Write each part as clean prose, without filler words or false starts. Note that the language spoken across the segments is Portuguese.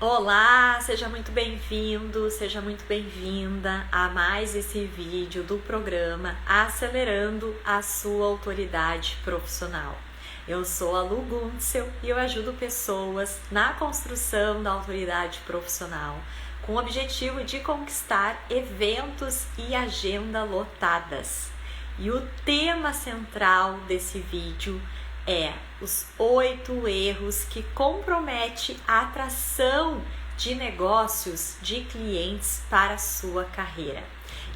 Olá, seja muito bem-vindo, seja muito bem-vinda a mais esse vídeo do programa Acelerando a Sua Autoridade Profissional. Eu sou a Lu Guntzel e eu ajudo pessoas na construção da autoridade profissional com o objetivo de conquistar eventos e agenda lotadas. E o tema central desse vídeo é os 8 erros que comprometem a atração de negócios de clientes para a sua carreira.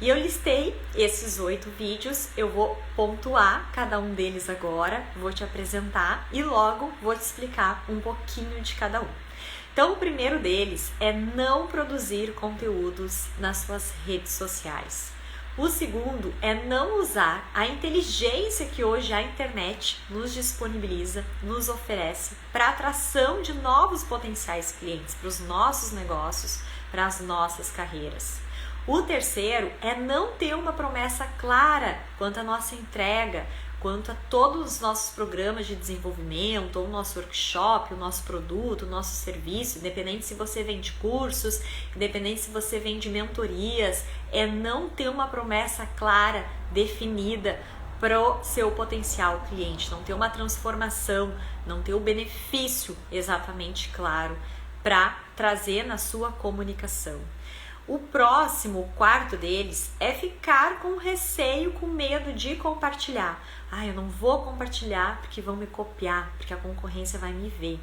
E eu listei esses 8 vídeos, eu vou pontuar cada um deles agora, vou te apresentar e logo vou te explicar um pouquinho de cada um. Então, o primeiro deles é não produzir conteúdos nas suas redes sociais. O segundo é não usar a inteligência que hoje a internet nos disponibiliza, nos oferece para atração de novos potenciais clientes, para os nossos negócios, para as nossas carreiras. O terceiro é não ter uma promessa clara quanto à nossa entrega, quanto a todos os nossos programas de desenvolvimento, ou o nosso workshop, o nosso produto, o nosso serviço, independente se você vende cursos, independente se você vende mentorias, é não ter uma promessa clara, definida para o seu potencial cliente, não ter uma transformação, não ter o benefício exatamente claro para trazer na sua comunicação. O próximo, o quarto deles, é ficar com receio, com medo de compartilhar. Eu não vou compartilhar porque vão me copiar, porque a concorrência vai me ver.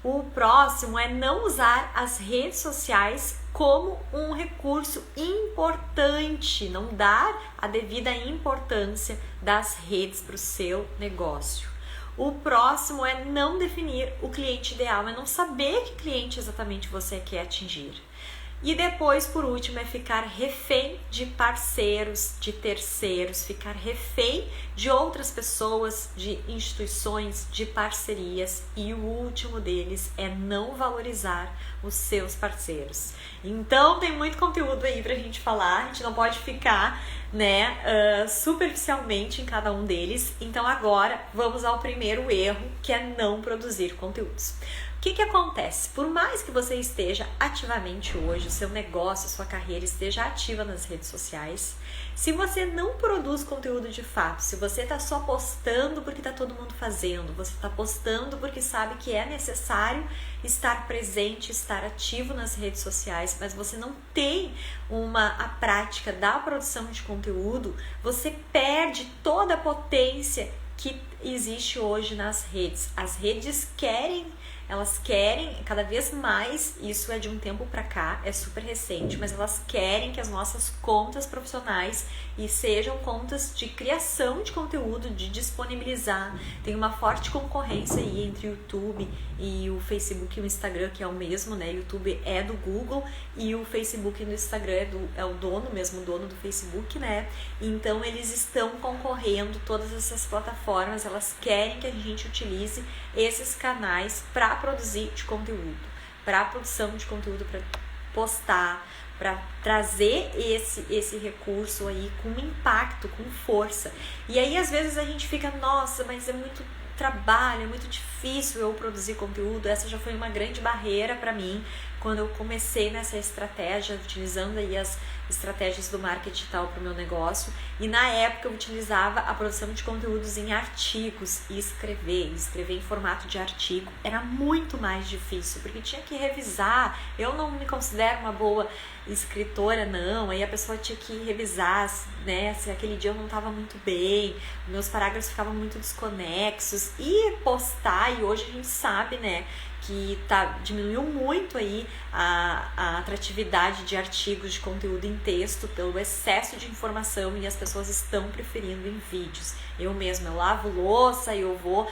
O próximo é não usar as redes sociais como um recurso importante, não dar a devida importância das redes para o seu negócio. O próximo é não definir o cliente ideal, é não saber que cliente exatamente você quer atingir. E depois, por último, é ficar refém de parceiros, de terceiros, ficar refém de outras pessoas, de instituições, de parcerias. E o último deles é não valorizar os seus parceiros. Então, tem muito conteúdo aí pra gente falar, a gente não pode ficar, superficialmente em cada um deles. Então, agora, vamos ao primeiro erro, que é não produzir conteúdos. O que acontece? Por mais que você esteja ativamente hoje, o seu negócio, a sua carreira esteja ativa nas redes sociais, se você não produz conteúdo de fato, se você está só postando porque está todo mundo fazendo, você está postando porque sabe que é necessário estar presente, estar ativo nas redes sociais, mas você não tem a prática da produção de conteúdo, você perde toda a potência que existe hoje nas redes. As redes elas querem cada vez mais, isso é de um tempo pra cá, é super recente, mas elas querem que as nossas contas profissionais e sejam contas de criação de conteúdo, de disponibilizar. Tem uma forte concorrência aí entre o YouTube e o Facebook e o Instagram, que é o mesmo, né? O YouTube é do Google e o Facebook no Instagram é o dono do Facebook, né? Então eles estão concorrendo, todas essas plataformas, elas querem que a gente utilize esses canais para produzir de conteúdo, para produção de conteúdo, para postar, para trazer esse recurso aí com impacto, com força. E aí às vezes a gente fica, nossa, mas é muito trabalho, é muito difícil eu produzir conteúdo. Essa já foi uma grande barreira para mim quando eu comecei nessa estratégia, utilizando aí as estratégias do marketing digital para o meu negócio. E na época eu utilizava a produção de conteúdos em artigos e escrever em formato de artigo. Era muito mais difícil, porque tinha que revisar. Eu não me considero uma boa escritora, não. Aí a pessoa tinha que revisar, né, se aquele dia eu não estava muito bem, meus parágrafos ficavam muito desconexos, e postar. E hoje a gente sabe, né, que diminuiu muito aí a atratividade de artigos de conteúdo em texto pelo excesso de informação, e as pessoas estão preferindo em vídeos. Eu lavo louça e eu vou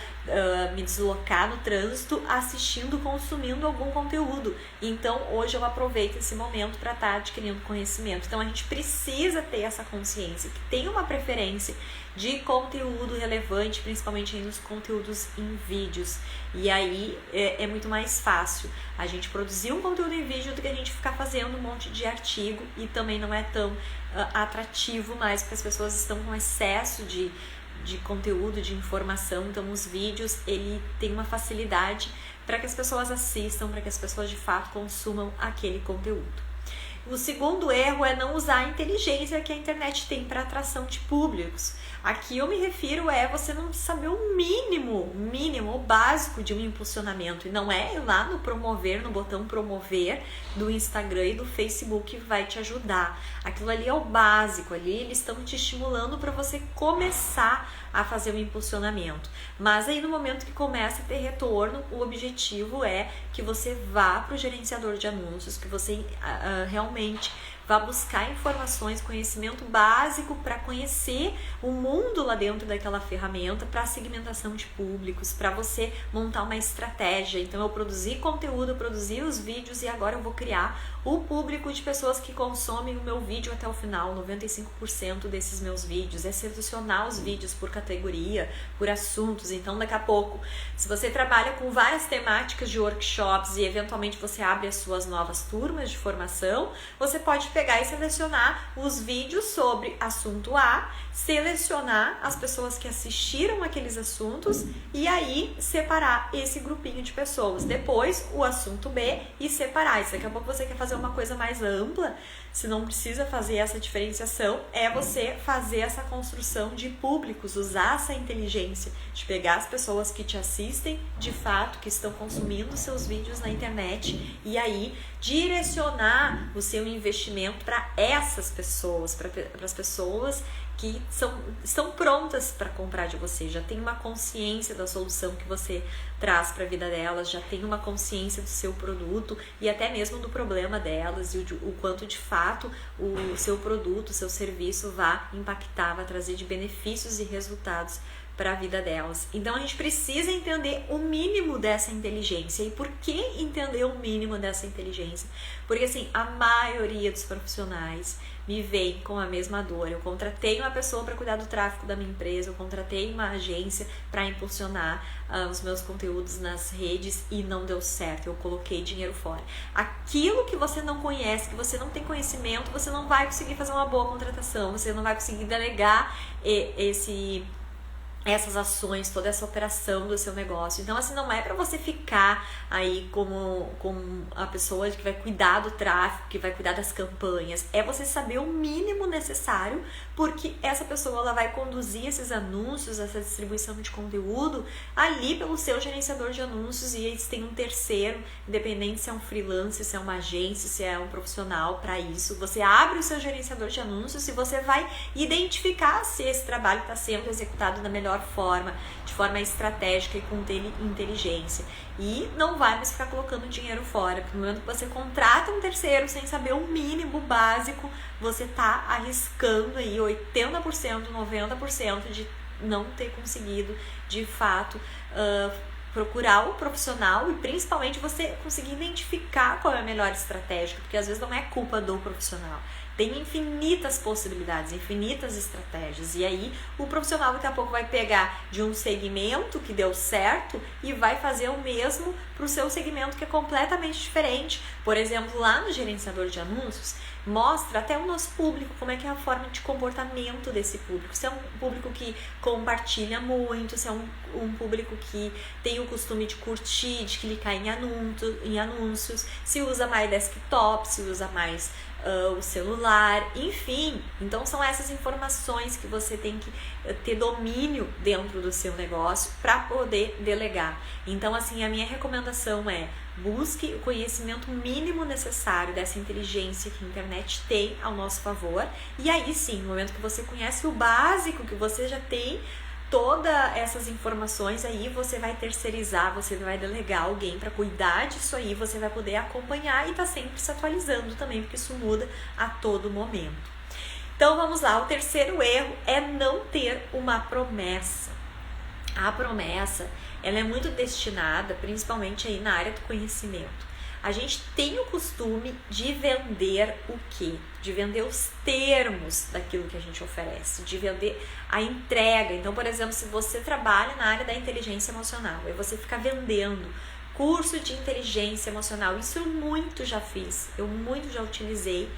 me deslocar no trânsito assistindo, consumindo algum conteúdo. Então hoje eu aproveito esse momento para estar adquirindo conhecimento. Então a gente precisa ter essa consciência que tem uma preferência de conteúdo relevante, principalmente aí nos conteúdos em vídeos. E aí é muito mais fácil a gente produzir um conteúdo em vídeo do que a gente ficar fazendo um monte de artigo, e também não é tão atrativo mais, porque as pessoas estão com excesso de conteúdo, de informação. Então os vídeos, ele tem uma facilidade para que as pessoas assistam, para que as pessoas de fato consumam aquele conteúdo. O segundo erro é não usar a inteligência que a internet tem para atração de públicos. Aqui eu me refiro você não saber o mínimo, o básico de um impulsionamento. E não é ir lá no promover, no botão promover do Instagram e do Facebook que vai te ajudar. Aquilo ali é o básico, ali eles estão te estimulando para você começar a fazer o impulsionamento. Mas aí no momento que começa a ter retorno, o objetivo é que você vá para o gerenciador de anúncios, que você realmente vá buscar informações, conhecimento básico para conhecer o mundo lá dentro daquela ferramenta, para segmentação de públicos, para você montar uma estratégia. Então eu produzi conteúdo, eu produzi os vídeos e agora eu vou criar o público de pessoas que consomem o meu vídeo até o final. 95% desses meus vídeos é selecionar os vídeos por categoria, por assuntos. Então daqui a pouco, se você trabalha com várias temáticas de workshops e eventualmente você abre as suas novas turmas de formação, você pode pegar e selecionar os vídeos sobre assunto A, selecionar as pessoas que assistiram aqueles assuntos e aí separar esse grupinho de pessoas. Depois o assunto B e separar. Se daqui a pouco você quer fazer uma coisa mais ampla, se não precisa fazer essa diferenciação, é você fazer essa construção de públicos, usar essa inteligência de pegar as pessoas que te assistem de fato, que estão consumindo seus vídeos na internet e aí direcionar o seu investimento para essas pessoas, para as pessoas que estão prontas para comprar de você, já tem uma consciência da solução que você traz para a vida delas, já tem uma consciência do seu produto e até mesmo do problema delas e o quanto de fato o seu produto, o seu serviço vai impactar, vai trazer de benefícios e resultados para a vida delas. Então a gente precisa entender o mínimo dessa inteligência. E por que entender o mínimo dessa inteligência? Porque assim, a maioria dos profissionais me vem com a mesma dor. Eu contratei uma pessoa para cuidar do tráfego da minha empresa, eu contratei uma agência para impulsionar os meus conteúdos nas redes e não deu certo, eu coloquei dinheiro fora. Aquilo que você não conhece, que você não tem conhecimento, você não vai conseguir fazer uma boa contratação, você não vai conseguir delegar essas ações, toda essa operação do seu negócio. Então, assim, não é para você ficar aí como a pessoa que vai cuidar do tráfego, que vai cuidar das campanhas. É você saber o mínimo necessário, porque essa pessoa ela vai conduzir esses anúncios, essa distribuição de conteúdo ali pelo seu gerenciador de anúncios e eles têm um terceiro, independente se é um freelancer, se é uma agência, se é um profissional para isso. Você abre o seu gerenciador de anúncios e você vai identificar se esse trabalho está sendo executado da melhor forma, de forma estratégica e com inteligência. E não vai mais ficar colocando dinheiro fora, porque no momento que você contrata um terceiro sem saber o mínimo básico, você está arriscando aí 80%, 90% de não ter conseguido de fato procurar o profissional e principalmente você conseguir identificar qual é a melhor estratégia, porque às vezes não é culpa do profissional. Tem infinitas possibilidades, infinitas estratégias. E aí o profissional daqui a pouco vai pegar de um segmento que deu certo e vai fazer o mesmo para o seu segmento que é completamente diferente. Por exemplo, lá no gerenciador de anúncios, mostra até o nosso público, como é que é a forma de comportamento desse público. Se é um público que compartilha muito, se é um público que tem o costume de curtir, de clicar em anúncios, se usa mais desktop, se usa mais o celular, enfim. Então são essas informações que você tem que ter domínio dentro do seu negócio para poder delegar. Então assim, a minha recomendação é: busque o conhecimento mínimo necessário dessa inteligência que a internet tem ao nosso favor, e aí sim, no momento que você conhece o básico, que você já tem todas essas informações, aí você vai terceirizar, você vai delegar alguém para cuidar disso aí, você vai poder acompanhar e tá sempre se atualizando também, porque isso muda a todo momento. Então vamos lá, o terceiro erro é não ter uma promessa. A promessa, ela é muito destinada, principalmente aí na área do conhecimento. A gente tem o costume de vender o quê? De vender os termos daquilo que a gente oferece, de vender a entrega. Então, por exemplo, se você trabalha na área da inteligência emocional, aí você fica vendendo curso de inteligência emocional. Isso eu muito já fiz, eu muito já utilizei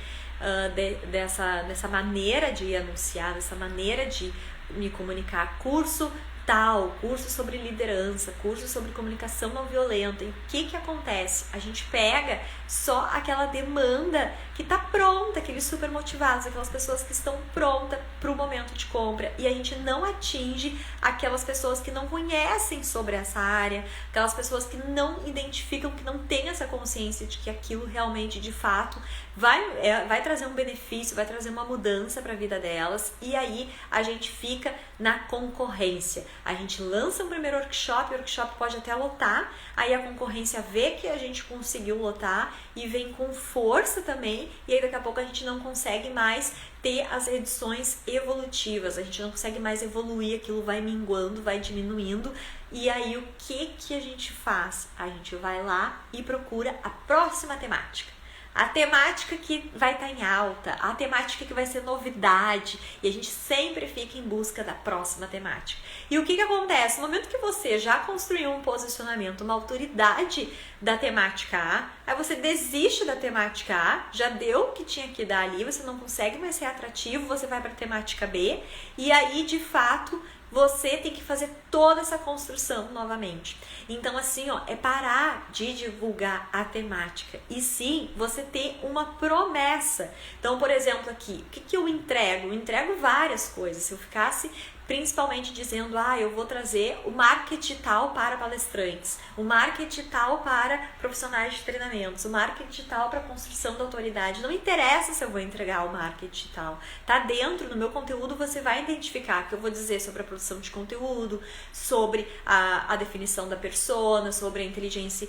dessa maneira de anunciar, dessa maneira de me comunicar. Curso tal, curso sobre liderança, curso sobre comunicação não violenta. E o que acontece? A gente pega só aquela demanda que está pronta, aqueles super motivados, aquelas pessoas que estão prontas para o momento de compra, e a gente não atinge aquelas pessoas que não conhecem sobre essa área, aquelas pessoas que não identificam, que não têm essa consciência de que aquilo realmente, de fato, vai trazer um benefício, vai trazer uma mudança para a vida delas, e aí a gente fica na concorrência. A gente lança um primeiro workshop, o workshop pode até lotar, aí a concorrência vê que a gente conseguiu lotar e vem com força também, e aí daqui a pouco a gente não consegue mais ter as edições evolutivas, a gente não consegue mais evoluir, aquilo vai minguando, vai diminuindo, e aí o que a gente faz? A gente vai lá e procura a próxima temática. A temática que vai estar em alta, a temática que vai ser novidade, e a gente sempre fica em busca da próxima temática. E o que acontece? No momento que você já construiu um posicionamento, uma autoridade da temática A, aí você desiste da temática A, já deu o que tinha que dar ali, você não consegue mais ser atrativo, você vai para a temática B, e aí de fato você tem que fazer toda essa construção novamente. Então assim, é parar de divulgar a temática e sim você ter uma promessa. Então, por exemplo, aqui, o que eu entrego? Eu entrego várias coisas. Se eu ficasse principalmente dizendo, eu vou trazer o marketing tal para palestrantes, o marketing tal para profissionais de treinamentos, o marketing tal para construção da autoridade. Não interessa se eu vou entregar o marketing tal. Tá dentro do meu conteúdo, você vai identificar que eu vou dizer sobre a produção de conteúdo, sobre a definição da persona, sobre a inteligência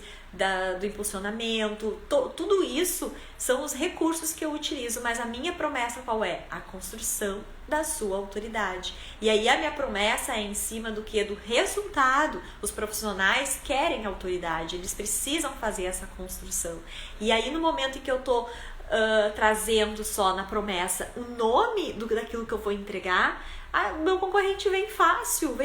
do impulsionamento, tudo isso são os recursos que eu utilizo, mas a minha promessa qual é? A construção da sua autoridade. E aí a minha promessa é em cima do que? Do resultado. Os profissionais querem autoridade, eles precisam fazer essa construção. E aí no momento em que eu tô trazendo só na promessa o nome daquilo que eu vou entregar, o meu concorrente vem fácil,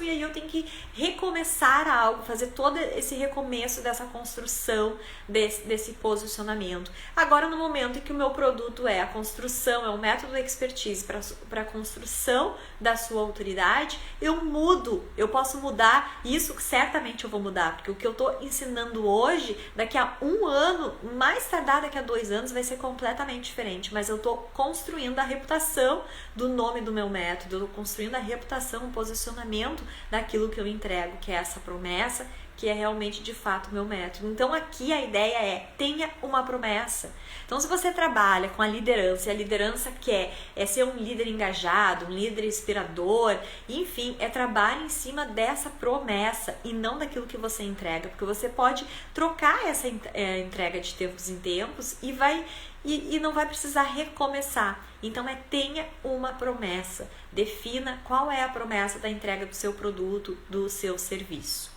e aí eu tenho que recomeçar algo, fazer todo esse recomeço dessa construção desse posicionamento. Agora, no momento em que o meu produto é a construção, é um método expertise para a construção da sua autoridade, eu posso mudar, isso certamente eu vou mudar, porque o que eu estou ensinando hoje, daqui a 1 ano, mais tardar daqui a 2 anos, vai ser completamente diferente, mas eu estou construindo a reputação do nome do meu método, eu estou construindo a reputação, o posicionamento daquilo que eu entrego, que é essa promessa, que é realmente de fato o meu método. Então aqui a ideia é, tenha uma promessa. Então se você trabalha com a liderança, e a liderança quer ser um líder engajado, um líder inspirador, enfim, trabalhar em cima dessa promessa e não daquilo que você entrega, porque você pode trocar essa entrega de tempos em tempos e não vai precisar recomeçar. Então tenha uma promessa, defina qual é a promessa da entrega do seu produto, do seu serviço.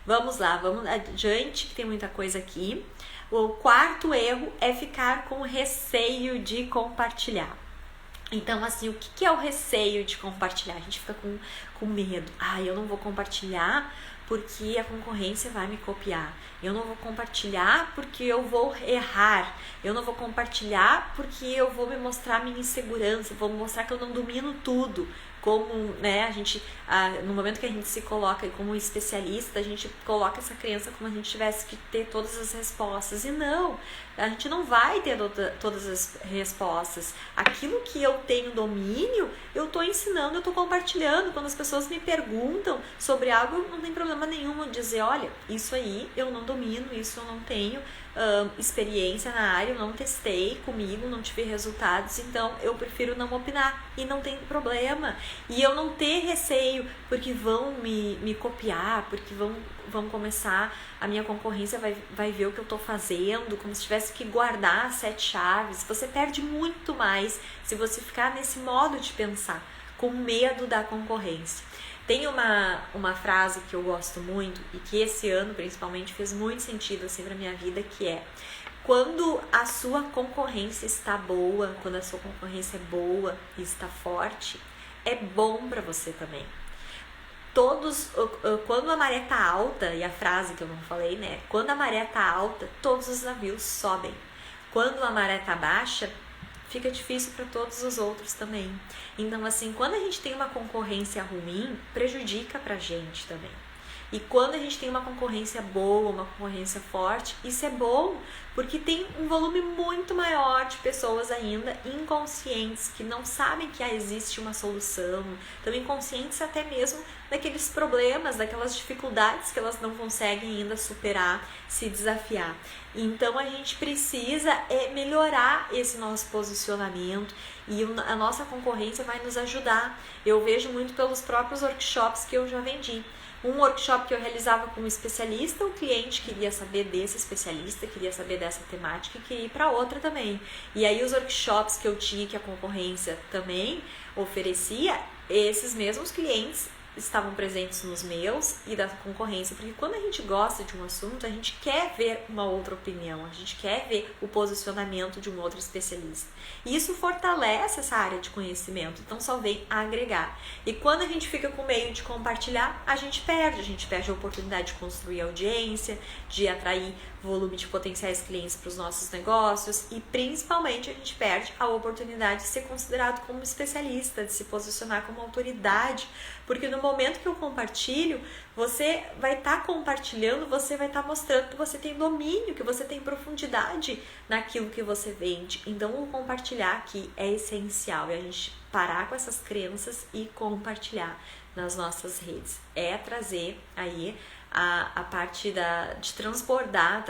Vamos lá, vamos adiante, que tem muita coisa aqui. O 4º erro é ficar com receio de compartilhar. Então, assim, o que é o receio de compartilhar? A gente fica com medo. Eu não vou compartilhar porque a concorrência vai me copiar. Eu não vou compartilhar porque eu vou errar. Eu não vou compartilhar porque eu vou me mostrar minha insegurança, vou mostrar que eu não domino tudo. Como, a gente, no momento que a gente se coloca como especialista, a gente coloca essa crença como se a gente tivesse que ter todas as respostas. E não, a gente não vai ter todas as respostas. Aquilo que eu tenho domínio, eu estou ensinando, eu estou compartilhando. Quando as pessoas me perguntam sobre algo, não tem problema nenhum eu dizer, olha, isso aí eu não domino, isso eu não tenho experiência na área, eu não testei comigo, não tive resultados, então eu prefiro não opinar e não tem problema. E eu não ter receio porque vão me copiar, porque vão começar, a minha concorrência vai ver o que eu estou fazendo, como se tivesse que guardar as 7 chaves. Você perde muito mais se você ficar nesse modo de pensar, com medo da concorrência. Tem uma frase que eu gosto muito e que esse ano principalmente fez muito sentido assim pra minha vida, que é: quando a sua concorrência está boa, quando a sua concorrência é boa e está forte, é bom para você também. Quando a maré tá alta, e a frase que eu não falei, quando a maré tá alta, todos os navios sobem. Quando a maré tá baixa, fica difícil para todos os outros também. Então, assim, quando a gente tem uma concorrência ruim, prejudica pra gente também. E quando a gente tem uma concorrência boa, uma concorrência forte, isso é bom, porque tem um volume muito maior de pessoas ainda inconscientes, que não sabem que existe uma solução, estão inconscientes até mesmo daqueles problemas, daquelas dificuldades que elas não conseguem ainda superar, se desafiar. Então a gente precisa melhorar esse nosso posicionamento e a nossa concorrência vai nos ajudar. Eu vejo muito pelos próprios workshops que eu já vendi. Um workshop que eu realizava com um especialista, o cliente queria saber desse especialista, queria saber dessa temática e queria ir para outra também. E aí os workshops que eu tinha, que a concorrência também oferecia, esses mesmos clientes estavam presentes nos meus e da concorrência, porque quando a gente gosta de um assunto, a gente quer ver uma outra opinião, a gente quer ver o posicionamento de um outro especialista. E isso fortalece essa área de conhecimento, então só vem agregar. E quando a gente fica com meio de compartilhar, a gente perde a oportunidade de construir audiência, de atrair volume de potenciais clientes para os nossos negócios e principalmente a gente perde a oportunidade de ser considerado como especialista, de se posicionar como autoridade, porque no momento que eu compartilho, você vai estar compartilhando, você vai estar mostrando que você tem domínio, que você tem profundidade naquilo que você vende. Então o compartilhar aqui é essencial e a gente parar com essas crenças e compartilhar nas nossas redes. É trazer aí a parte de transbordar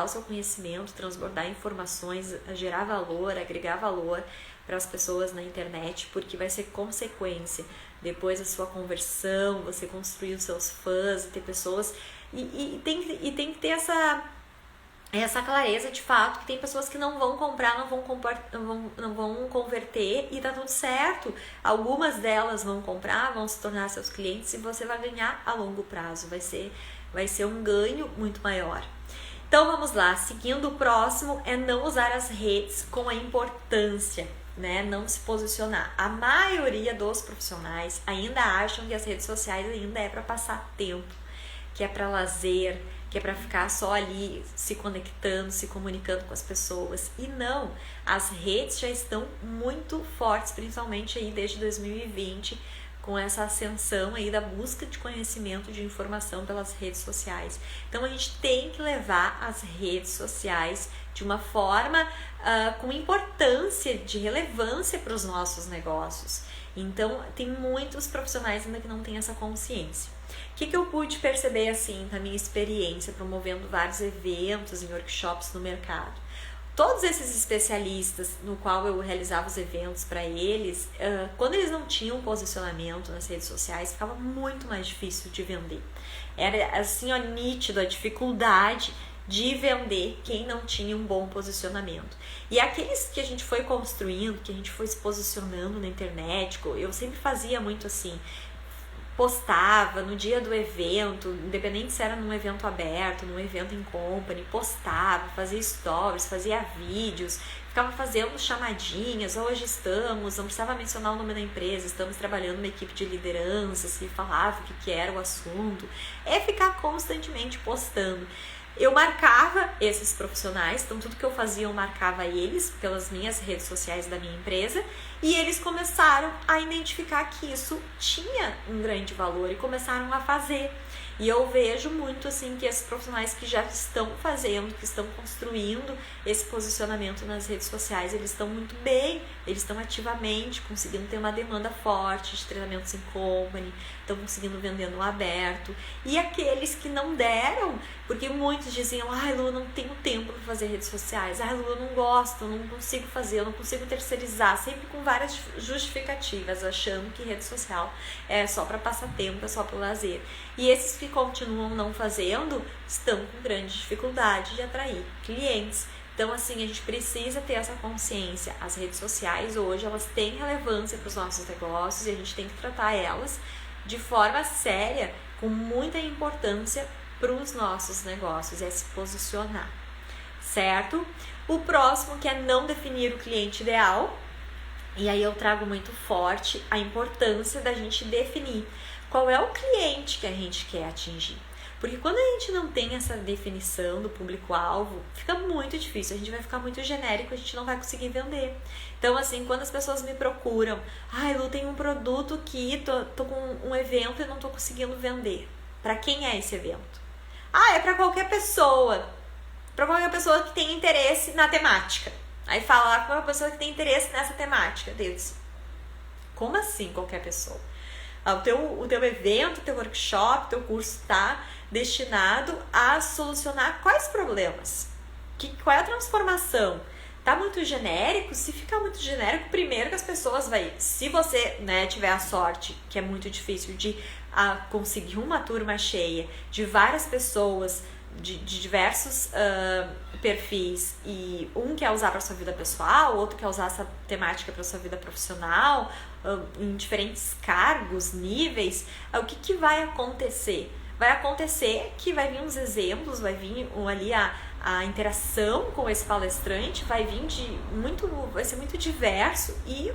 o seu conhecimento, transbordar informações, gerar valor, agregar valor para as pessoas na internet, porque vai ser consequência depois da sua conversão, você construir os seus fãs, ter pessoas e tem que ter essa clareza de fato que tem pessoas que não vão comprar, não vão converter e tá tudo certo. Algumas delas vão comprar, vão se tornar seus clientes e você vai ganhar a longo prazo, vai ser um ganho muito maior. Então vamos lá, seguindo, o próximo é não usar as redes com a importância, né? Não se posicionar. A maioria dos profissionais ainda acham que as redes sociais ainda é para passar tempo, que é para lazer, que é para ficar só ali se conectando, se comunicando com as pessoas. E não, as redes já estão muito fortes, principalmente aí desde 2020, com essa ascensão aí da busca de conhecimento, de informação pelas redes sociais. Então a gente tem que levar as redes sociais de uma forma com importância, de relevância para os nossos negócios. Então tem muitos profissionais ainda que não têm essa consciência. O que eu pude perceber assim na minha experiência promovendo vários eventos e workshops no mercado? Todos esses especialistas no qual eu realizava os eventos para eles, quando eles não tinham posicionamento nas redes sociais, ficava muito mais difícil de vender. Era assim, ó, nítido a dificuldade de vender quem não tinha um bom posicionamento. E aqueles que a gente foi construindo, que a gente foi se posicionando na internet, eu sempre fazia muito assim, postava no dia do evento, independente se era num evento aberto, num evento em company, postava, fazia stories, fazia vídeos, ficava fazendo chamadinhas, hoje estamos, não precisava mencionar o nome da empresa, estamos trabalhando uma equipe de liderança, se falava o que era o assunto, é ficar constantemente postando. Eu marcava esses profissionais, então tudo que eu fazia eu marcava eles pelas minhas redes sociais da minha empresa e eles começaram a identificar que isso tinha um grande valor e começaram a fazer. E eu vejo muito assim que esses profissionais que já estão fazendo, que estão construindo esse posicionamento nas redes sociais, eles estão muito bem, eles estão ativamente conseguindo ter uma demanda forte de treinamentos em company, estão conseguindo vender no aberto. E aqueles que não deram, porque muitos diziam, ai Lu, eu não tenho tempo para fazer redes sociais, ai Lu, eu não gosto, eu não consigo fazer, eu não consigo terceirizar, sempre com várias justificativas, achando que rede social é só para passar tempo, é só para lazer. E esses que continuam não fazendo estão com grande dificuldade de atrair clientes. Então, assim, a gente precisa ter essa consciência. As redes sociais hoje, elas têm relevância para os nossos negócios e a gente tem que tratar elas de forma séria, com muita importância para os nossos negócios, é se posicionar, certo? O próximo, que é não definir o cliente ideal, e aí eu trago muito forte a importância da gente definir qual é o cliente que a gente quer atingir. Porque quando a gente não tem essa definição do público-alvo, fica muito difícil, a gente vai ficar muito genérico, a gente não vai conseguir vender. Então, assim, quando as pessoas me procuram, ai, Lu, tem um produto que tô com um evento e não tô conseguindo vender. Para quem é esse evento? Ah, é para qualquer pessoa. Para qualquer pessoa que tenha interesse na temática. Aí fala lá para uma pessoa que tem interesse nessa temática. Deus, como assim qualquer pessoa? O teu evento, o teu workshop, o teu curso está destinado a solucionar quais problemas? Qual é a transformação? Tá muito genérico? Se ficar muito genérico, primeiro que as pessoas se você, né, tiver a sorte, que é muito difícil, de conseguir uma turma cheia de várias pessoas, de diversos perfis, e um quer usar para sua vida pessoal, outro quer usar essa temática para sua vida profissional, em diferentes cargos, níveis, o que vai acontecer? Vai acontecer que vai vir uns exemplos, vai vir ali a interação com esse palestrante, vai ser muito diverso, e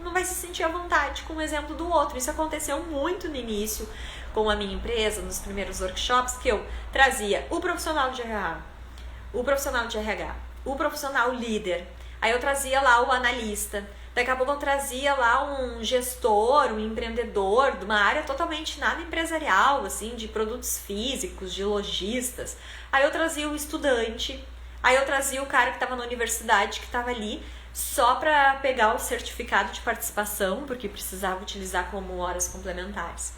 não vai se sentir à vontade com o exemplo do outro. Isso aconteceu muito no início com a minha empresa, nos primeiros workshops, que eu trazia o profissional de RH, o profissional líder, aí eu trazia lá o analista, daqui a pouco eu trazia lá um gestor, um empreendedor de uma área totalmente nada empresarial, assim, de produtos físicos, de lojistas. Aí eu trazia o estudante, aí eu trazia o cara que estava na universidade, que estava ali só para pegar o certificado de participação, porque precisava utilizar como horas complementares.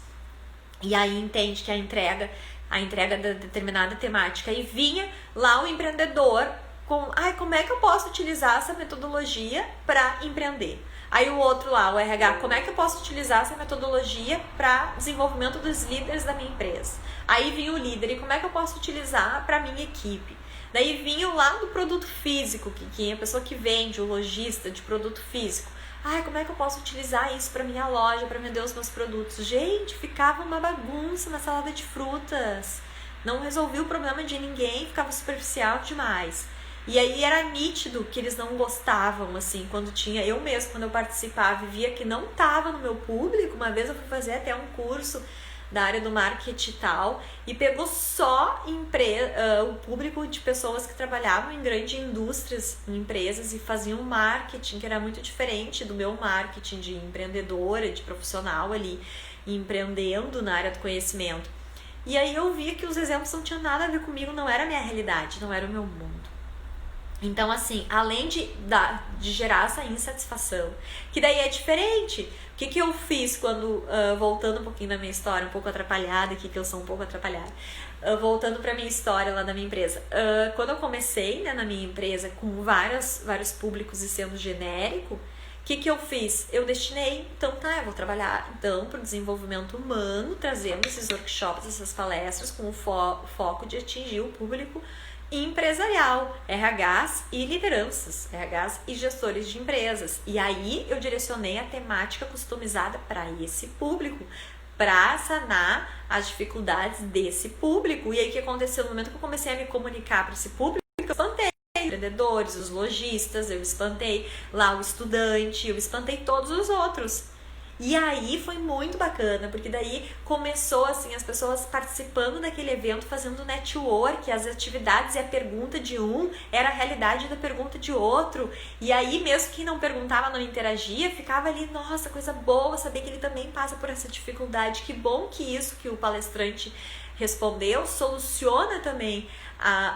E aí entende que a entrega da determinada temática, e vinha lá o empreendedor com, como é que eu posso utilizar essa metodologia para empreender? Aí o outro lá, o RH, como é que eu posso utilizar essa metodologia para desenvolvimento dos líderes da minha empresa? Aí vinha o líder, e como é que eu posso utilizar para minha equipe? Daí vinha o lado do produto físico, que é a pessoa que vende, o lojista de produto físico. Como é que eu posso utilizar isso para minha loja, para vender os meus produtos? Gente, ficava uma bagunça na salada de frutas. Não resolvia o problema de ninguém, ficava superficial demais. E aí era nítido que eles não gostavam, assim, quando eu participava e via que não estava no meu público. Uma vez eu fui fazer até um curso da área do marketing e tal, e pegou só o público de pessoas que trabalhavam em grandes indústrias, em empresas, e faziam marketing, que era muito diferente do meu marketing de empreendedora, de profissional ali, empreendendo na área do conhecimento. E aí eu via que os exemplos não tinham nada a ver comigo, não era a minha realidade, não era o meu mundo. Então, assim, além de gerar essa insatisfação, que daí é diferente. O que eu fiz quando, voltando um pouquinho da minha história, um pouco atrapalhada aqui, que eu sou um pouco atrapalhada, voltando pra minha história lá da minha empresa. Quando eu comecei, né, na minha empresa, com vários públicos e sendo genérico, o que eu fiz? Eu destinei, eu vou trabalhar então para o desenvolvimento humano, trazendo esses workshops, essas palestras com o foco de atingir o público empresarial, RHs e lideranças, RHs e gestores de empresas. E aí eu direcionei a temática customizada para esse público, para sanar as dificuldades desse público. E aí o que aconteceu no momento que eu comecei a me comunicar para esse público? Eu espantei os empreendedores, os lojistas, eu espantei lá o estudante, eu espantei todos os outros. E aí foi muito bacana, porque daí começou assim as pessoas participando daquele evento, fazendo network, as atividades e a pergunta de um era a realidade da pergunta de outro. E aí mesmo quem não perguntava, não interagia, ficava ali, nossa, coisa boa, saber que ele também passa por essa dificuldade. Que bom que isso que o palestrante respondeu soluciona também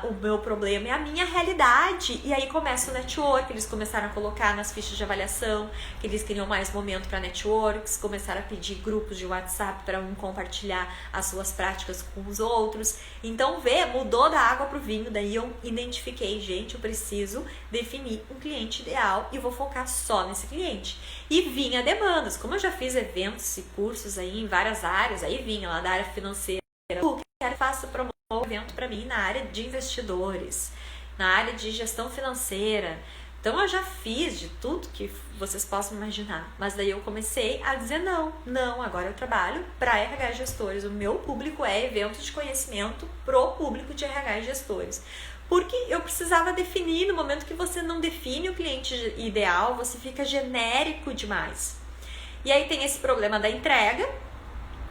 o meu problema e a minha realidade. E aí começa o network, eles começaram a colocar nas fichas de avaliação que eles queriam mais momento para networks, começaram a pedir grupos de WhatsApp para um compartilhar as suas práticas com os outros. Então mudou da água pro vinho. Daí eu identifiquei, gente, eu preciso definir um cliente ideal e vou focar só nesse cliente. E vinha demandas, como eu já fiz eventos e cursos aí em várias áreas, aí vinha lá da área financeira, faça promover um evento para mim na área de investidores, na área de gestão financeira. Então eu já fiz de tudo que vocês possam imaginar, mas daí eu comecei a dizer não, agora eu trabalho para RH gestores, o meu público é evento de conhecimento pro público de RH gestores. Porque eu precisava definir, no momento que você não define o cliente ideal, você fica genérico demais. E aí tem esse problema da entrega.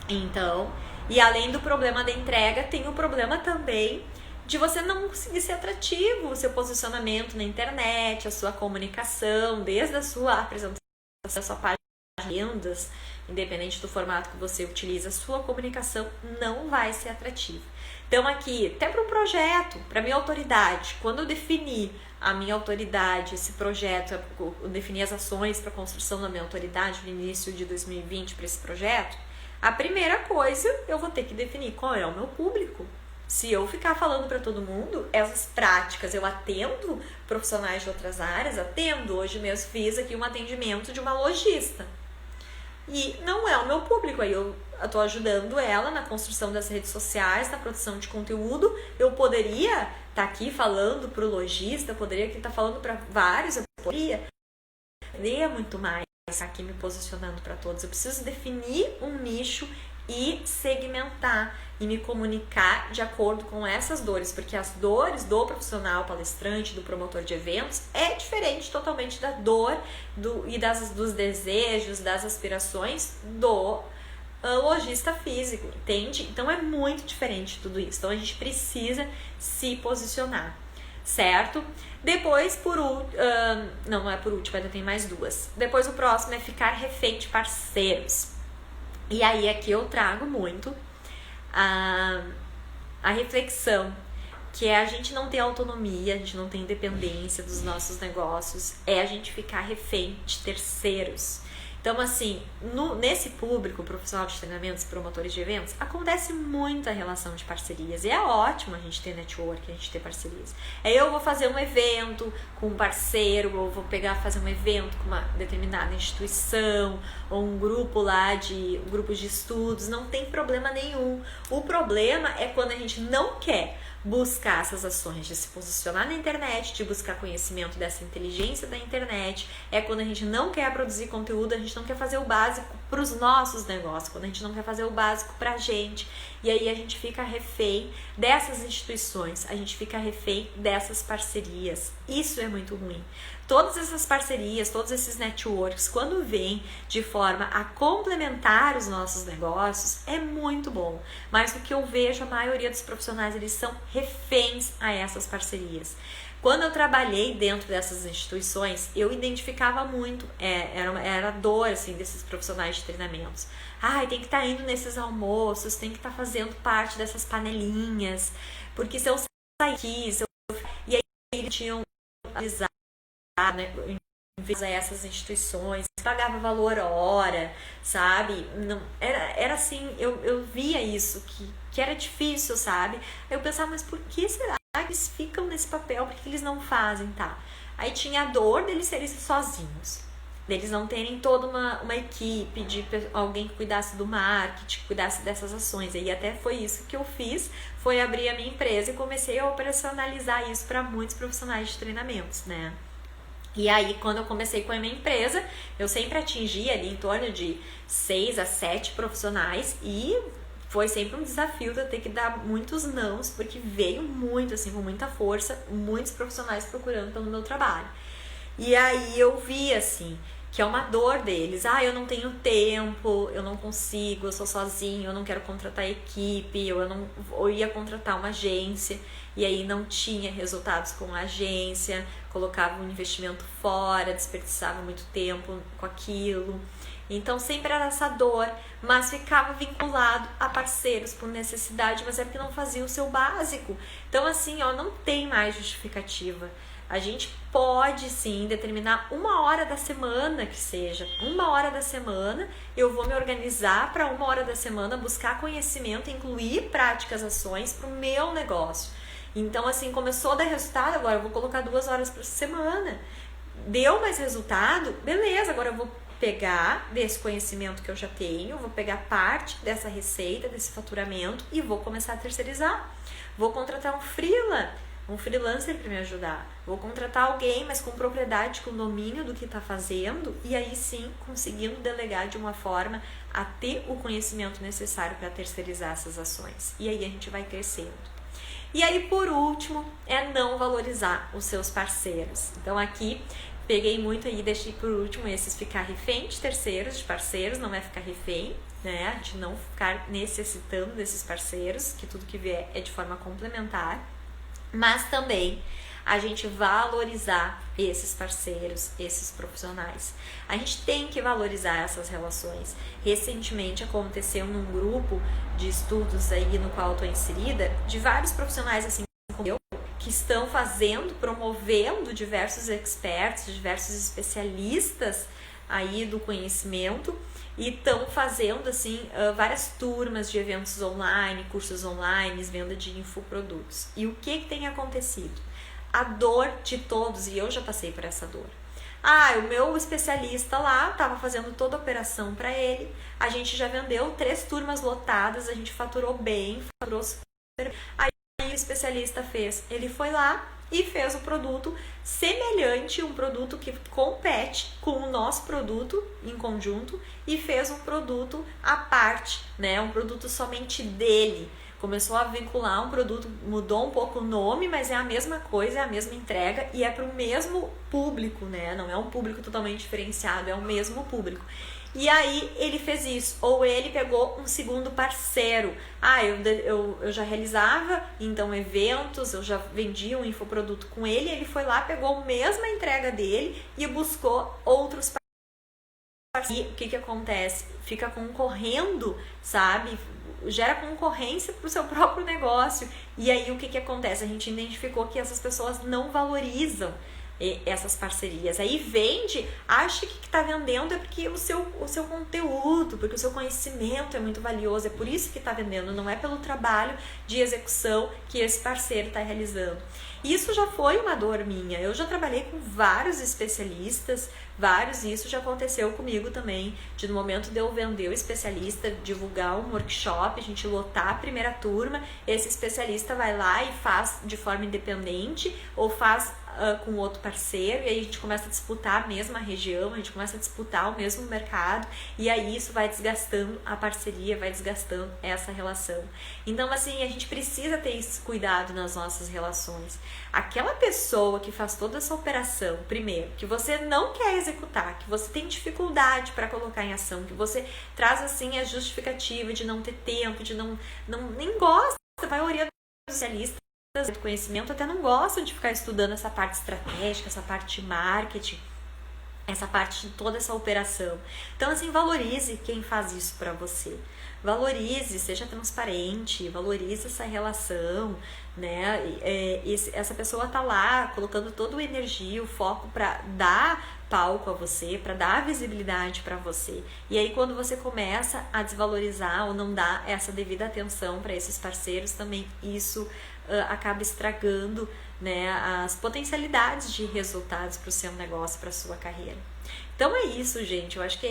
Então, E além do problema da entrega, tem o problema também de você não conseguir ser atrativo, o seu posicionamento na internet, a sua comunicação, desde a sua apresentação, a sua página de vendas, independente do formato que você utiliza, a sua comunicação não vai ser atrativa. Então aqui, até para um projeto, para minha autoridade, quando eu definir a minha autoridade, esse projeto, eu defini as ações para a construção da minha autoridade no início de 2020 para esse projeto, a primeira coisa eu vou ter que definir qual é o meu público. Se eu ficar falando para todo mundo, essas práticas eu atendo profissionais de outras áreas, atendo. Hoje mesmo fiz aqui um atendimento de uma lojista. E não é o meu público, aí eu estou ajudando ela na construção das redes sociais, na produção de conteúdo. Eu poderia estar aqui falando para o lojista, poderia aqui estar falando para vários, eu poderia muito mais aqui me posicionando para todos. Eu preciso definir um nicho e segmentar e me comunicar de acordo com essas dores, porque as dores do profissional palestrante, do promotor de eventos é diferente totalmente da dor dos desejos, das aspirações do lojista físico, entende? Então é muito diferente tudo isso. Então a gente precisa se posicionar, certo? Depois, não é por último, ainda tem mais duas. Depois o próximo é ficar refém de parceiros. E aí aqui eu trago muito a reflexão, que é a gente não ter autonomia, a gente não ter independência dos nossos negócios, é a gente ficar refém de terceiros. Então, assim, nesse público, profissional de treinamentos, promotores de eventos, acontece muita relação de parcerias. E é ótimo a gente ter network, a gente ter parcerias. Aí eu vou fazer um evento com um parceiro, ou vou fazer um evento com uma determinada instituição, ou um grupo grupos de estudos, não tem problema nenhum. O problema é quando a gente não quer buscar essas ações de se posicionar na internet, de buscar conhecimento dessa inteligência da internet, é quando a gente não quer produzir conteúdo, a gente não quer fazer o básico para os nossos negócios, quando a gente não quer fazer o básico para a gente, e aí a gente fica refém dessas instituições, a gente fica refém dessas parcerias. Isso é muito ruim. Todas essas parcerias, todos esses networks, quando vêm de forma a complementar os nossos negócios, é muito bom. Mas o que eu vejo, a maioria dos profissionais, eles são reféns a essas parcerias. Quando eu trabalhei dentro dessas instituições, eu identificava muito, era dor assim, desses profissionais de treinamentos. Tem que estar indo nesses almoços, tem que estar fazendo parte dessas panelinhas, porque se eu sair aqui, e aí eles tinham avisado, né, em vez a essas instituições, pagava valor hora, sabe? Não, era assim, eu via isso, que era difícil, sabe? Aí eu pensava, mas por que será que eles ficam nesse papel? Por que eles não fazem, tá? Aí tinha a dor deles serem sozinhos, deles não terem toda uma equipe, de alguém que cuidasse do marketing, que cuidasse dessas ações. E até foi isso que eu fiz, foi abrir a minha empresa e comecei a operacionalizar isso para muitos profissionais de treinamentos, né? E aí, quando eu comecei com a minha empresa, eu sempre atingia ali em torno de 6 a 7 profissionais e foi sempre um desafio de eu ter que dar muitos nãos, porque veio muito, assim, com muita força, muitos profissionais procurando pelo meu trabalho. E aí eu vi, assim, que é uma dor deles. Eu não tenho tempo, eu não consigo, eu sou sozinho, eu não quero contratar equipe, ou ia contratar uma agência, e aí não tinha resultados com a agência, colocava um investimento fora, desperdiçava muito tempo com aquilo. Então sempre era essa dor, mas ficava vinculado a parceiros por necessidade, mas é porque não fazia o seu básico. Então assim, não tem mais justificativa. A gente pode sim determinar 1 hora da semana, que seja 1 hora da semana, eu vou me organizar para 1 hora da semana buscar conhecimento, incluir práticas, ações para o meu negócio. Então assim, começou a dar resultado, agora eu vou colocar 2 horas por semana. Deu mais resultado? Beleza, agora eu vou pegar desse conhecimento que eu já tenho, vou pegar parte dessa receita, desse faturamento e vou começar a terceirizar. Vou contratar um freelancer para me ajudar. Vou contratar alguém, mas com propriedade, com domínio do que está fazendo, e aí sim conseguindo delegar de uma forma a ter o conhecimento necessário para terceirizar essas ações. E aí a gente vai crescendo. E aí, por último, é não valorizar os seus parceiros. Então aqui peguei muito aí, deixei por último esses ficar refém de terceiros, de parceiros, não é ficar refém, né? A gente não ficar necessitando desses parceiros, que tudo que vier é de forma complementar, mas também a gente valorizar esses parceiros, esses profissionais. A gente tem que valorizar essas relações. Recentemente aconteceu num grupo de estudos aí no qual eu estou inserida, de vários profissionais assim como eu, que estão promovendo diversos experts, diversos especialistas aí do conhecimento, e estão fazendo assim várias turmas de eventos online, cursos online, venda de infoprodutos. E o que tem acontecido? A dor de todos, e eu já passei por essa dor. O meu especialista lá estava fazendo toda a operação para ele, a gente já vendeu 3 turmas lotadas, a gente faturou bem, faturou super. Aí o especialista ele foi lá e fez um produto semelhante, um produto que compete com o nosso produto em conjunto, e fez um produto à parte, né? Um produto somente dele. Começou a vincular um produto, mudou um pouco o nome, mas é a mesma coisa, é a mesma entrega e é para o mesmo público, né? Não é um público totalmente diferenciado, é o mesmo público. E aí ele fez isso, ou ele pegou um segundo parceiro. Eu já realizava então eventos, eu já vendia um infoproduto com ele foi lá, pegou a mesma entrega dele e buscou outros parceiros. E o que acontece? Fica concorrendo, sabe? Gera concorrência para o seu próprio negócio. E aí o que acontece? A gente identificou que essas pessoas não valorizam essas parcerias. Aí vende, acha que está vendendo é porque o seu conteúdo, porque o seu conhecimento é muito valioso, é por isso que está vendendo, não é pelo trabalho de execução que esse parceiro está realizando. Isso já foi uma dor minha, eu já trabalhei com vários especialistas, e isso já aconteceu comigo também, no momento de eu vender o especialista, divulgar um workshop, a gente lotar a primeira turma, esse especialista vai lá e faz de forma independente, ou faz com outro parceiro, e aí a gente começa a disputar a mesma região, a gente começa a disputar o mesmo mercado, e aí isso vai desgastando a parceria, vai desgastando essa relação. Então assim, a gente precisa ter esse cuidado nas nossas relações. Aquela pessoa que faz toda essa operação, primeiro, que você não quer executar, que você tem dificuldade para colocar em ação, que você traz assim a justificativa de não ter tempo, de nem gosta, vai orientar o especialista do conhecimento, até não gostam de ficar estudando essa parte estratégica, essa parte de marketing, essa parte de toda essa operação. Então assim, valorize quem faz isso para você, valorize, seja transparente, valorize essa relação, né? Essa pessoa tá lá colocando toda a energia, o foco para dar palco a você, para dar visibilidade para você. E aí quando você começa a desvalorizar ou não dar essa devida atenção para esses parceiros, também isso acaba estragando, né, as potencialidades de resultados para o seu negócio, para a sua carreira. Então é isso, gente. Eu acho que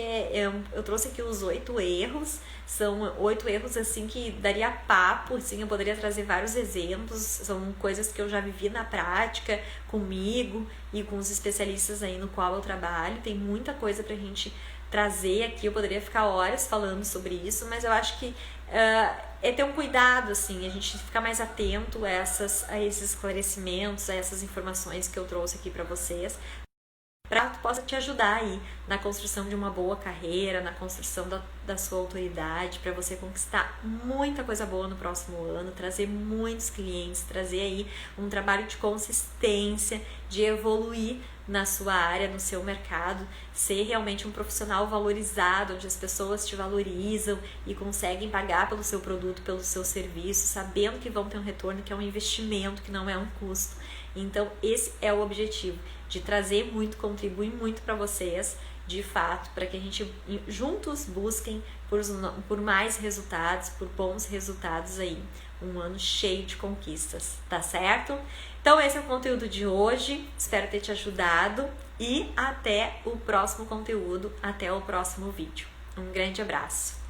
eu trouxe aqui os 8 erros. São 8 erros assim que daria papo, assim, eu poderia trazer vários exemplos. São coisas que eu já vivi na prática comigo e com os especialistas aí no qual eu trabalho. Tem muita coisa pra gente trazer aqui. Eu poderia ficar horas falando sobre isso, mas eu acho que é ter um cuidado, assim, a gente ficar mais atento a esses esclarecimentos, a essas informações que eu trouxe aqui para vocês, para que possa te ajudar aí na construção de uma boa carreira, na construção da sua autoridade, para você conquistar muita coisa boa no próximo ano, trazer muitos clientes, trazer aí um trabalho de consistência, de evoluir na sua área, no seu mercado, ser realmente um profissional valorizado, onde as pessoas te valorizam e conseguem pagar pelo seu produto, pelo seu serviço, sabendo que vão ter um retorno, que é um investimento, que não é um custo. Então esse é o objetivo, de trazer muito, contribuir muito para vocês, de fato, para que a gente juntos busquem por mais resultados, por bons resultados aí, um ano cheio de conquistas, tá certo? Então esse é o conteúdo de hoje, espero ter te ajudado e até o próximo conteúdo, até o próximo vídeo. Um grande abraço!